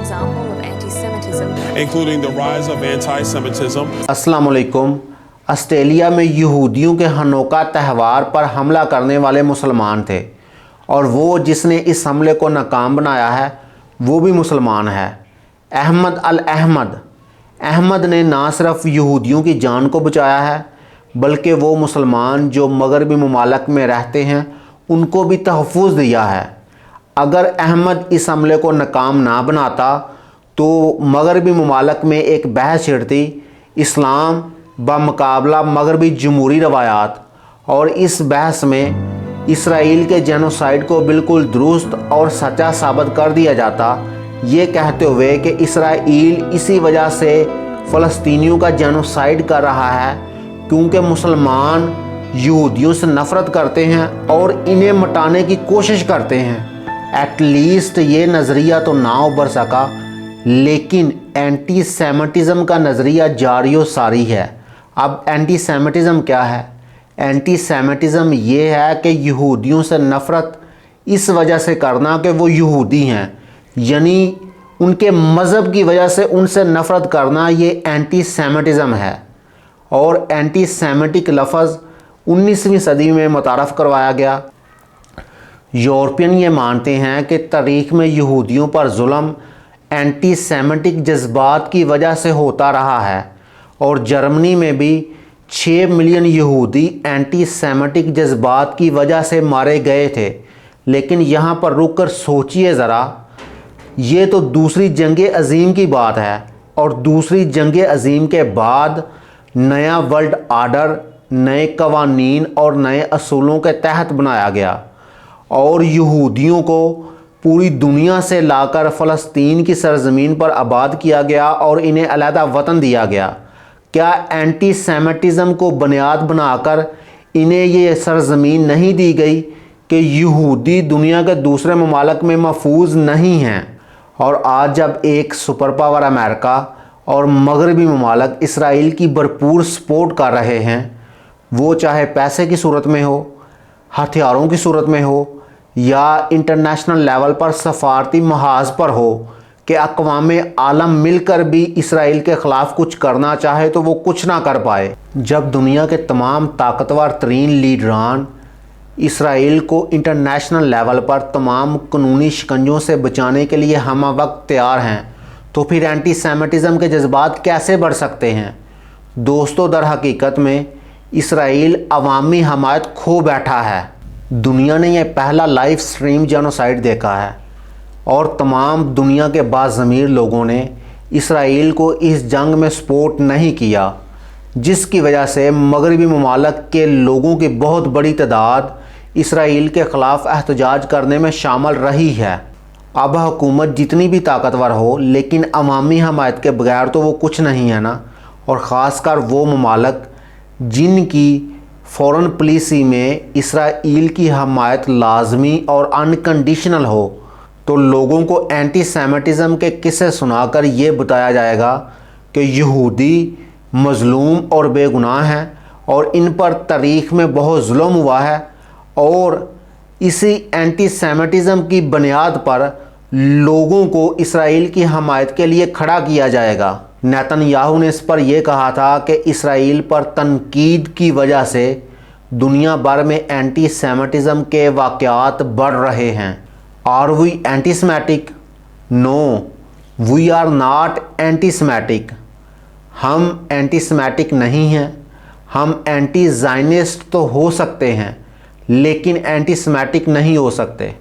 example of anti-Semitism, including the rise of anti-Semitism. अस्सलाम वालेकुम। Australia में यहूदियों के हनोका त्यौहार पर हमला करने वाले मुसलमान थे और वो जिसने इस हमले को नाकाम बनाया है वो भी मुसलमान है। अहमद अल अहमद ने ना सिर्फ यहूदियों की जान को बचाया है बल्कि वो मुसलमान जो मगरबी ममालिक में रहते हैं उनको भी तहफ़्फ़ुज़ दिया है। अगर अहमद इस हमले को नाकाम ना बनाता तो मगरबी ममालिक में एक बहस छिड़ती इस्लाम बमुकाबला मगरबी जमहूरी रवायात, और इस बहस में इसराइल के जेनोसाइड को बिल्कुल दुरुस्त और सच्चा साबित कर दिया जाता, ये कहते हुए कि इसराइल इसी वजह से फ़लस्तीनियों का जेनोसाइड कर रहा है क्योंकि मुसलमान यहूदियों से नफ़रत करते हैं और इन्हें मिटाने की कोशिश करते हैं। एटलीस्ट ये नज़रिया तो ना उभर सका, लेकिन एंटी सेमिटिज़म का नज़रिया जारी व सारी है। अब एंटी सेमिटिज़म क्या है? एंटी सेमिटिज़म ये है कि यहूदियों से नफ़रत इस वजह से करना कि वो यहूदी हैं, यानी उनके मज़हब की वजह से उनसे नफ़रत करना, ये एंटी सेमिटिज़म है। और एंटी सेमिटिक लफ्ज़ 19वीं सदी में मुतारफ़ करवाया गया। यूरोपियन ये मानते हैं कि तारीख़ में यहूदियों पर जुल्म एंटी सेमिटिक जज्बात की वजह से होता रहा है और जर्मनी में भी 6 मिलियन यहूदी एंटी सेमिटिक जज्बात की वजह से मारे गए थे। लेकिन यहाँ पर रुक कर सोचिए ज़रा, ये तो दूसरी जंग अज़ीम की बात है और दूसरी जंग अज़ीम के बाद नया वर्ल्ड आर्डर नए कवानीन और नए असूलों के तहत बनाया गया और यहूदियों को पूरी दुनिया से लाकर फ़लस्तीन की सरज़मीन पर आबाद किया गया और इन्हें अलहदा वतन दिया गया। क्या एंटी सेमिटिज़म को बुनियाद बनाकर इन्हें ये सरज़मीन नहीं दी गई कि यहूदी दुनिया के दूसरे ममालिक में महफूज नहीं हैं? और आज जब एक सुपर पावर अमेरिका और मगरबी ममालिक इसराइल की भरपूर सपोर्ट कर रहे हैं, वो चाहे पैसे की सूरत में हो, हथियारों की सूरत में हो या इंटरनेशनल लेवल पर सफारती महाज पर हो, कि अक़वामे आलम मिलकर भी इसराइल के ख़िलाफ़ कुछ करना चाहे तो वो कुछ ना कर पाए। जब दुनिया के तमाम ताकतवर तरीन लीडरान इसराइल को इंटरनेशनल लेवल पर तमाम कानूनी शिकंजों से बचाने के लिए हम वक्त तैयार हैं, तो फिर एंटी सेमिटिज़म के जज्बात कैसे बढ़ सकते हैं? दोस्तों, दर हकीकत में इसराइल अवामी हमायत खो बैठा है। दुनिया ने यह पहला लाइव स्ट्रीम जेनोसाइड देखा है और तमाम दुनिया के बाज़मीर लोगों ने इसराइल को इस जंग में सपोर्ट नहीं किया, जिसकी वजह से मगरबी ममालिक के लोगों की बहुत बड़ी तादाद इसराइल के ख़िलाफ़ एहतजाज करने में शामिल रही है। अब हुकूमत जितनी भी ताकतवर हो, लेकिन अवामी हमायत के बगैर तो वो कुछ नहीं है ना। और ख़ासकर वो ममालिक जिनकी फ़ॉरेन पॉलिसी में इसराइल की हमायत लाजमी और अनकंडीशनल हो, तो लोगों को एंटी सेमिटिज़म के किस्से सुनाकर ये बताया जाएगा कि यहूदी मज़लूम और बेगुनाह हैं और इन पर तारीख़ में बहुत जुल्म हुआ है, और इसी एंटी सेमिटिज़म की बुनियाद पर लोगों को इसराइल की हमायत के लिए खड़ा किया जाएगा। नेतन्याहू ने इस पर यह कहा था कि इसराइल पर तनकीद की वजह से दुनिया भर में एंटी सेमिटिज़म के वाक़यात बढ़ रहे हैं। Are we anti Semitic? No, we are not anti Semitic. हम एंटी सेमिटिक नहीं हैं। हम एंटी ज़ायनिस्ट तो हो सकते हैं, लेकिन एंटी सेमिटिक नहीं हो सकते।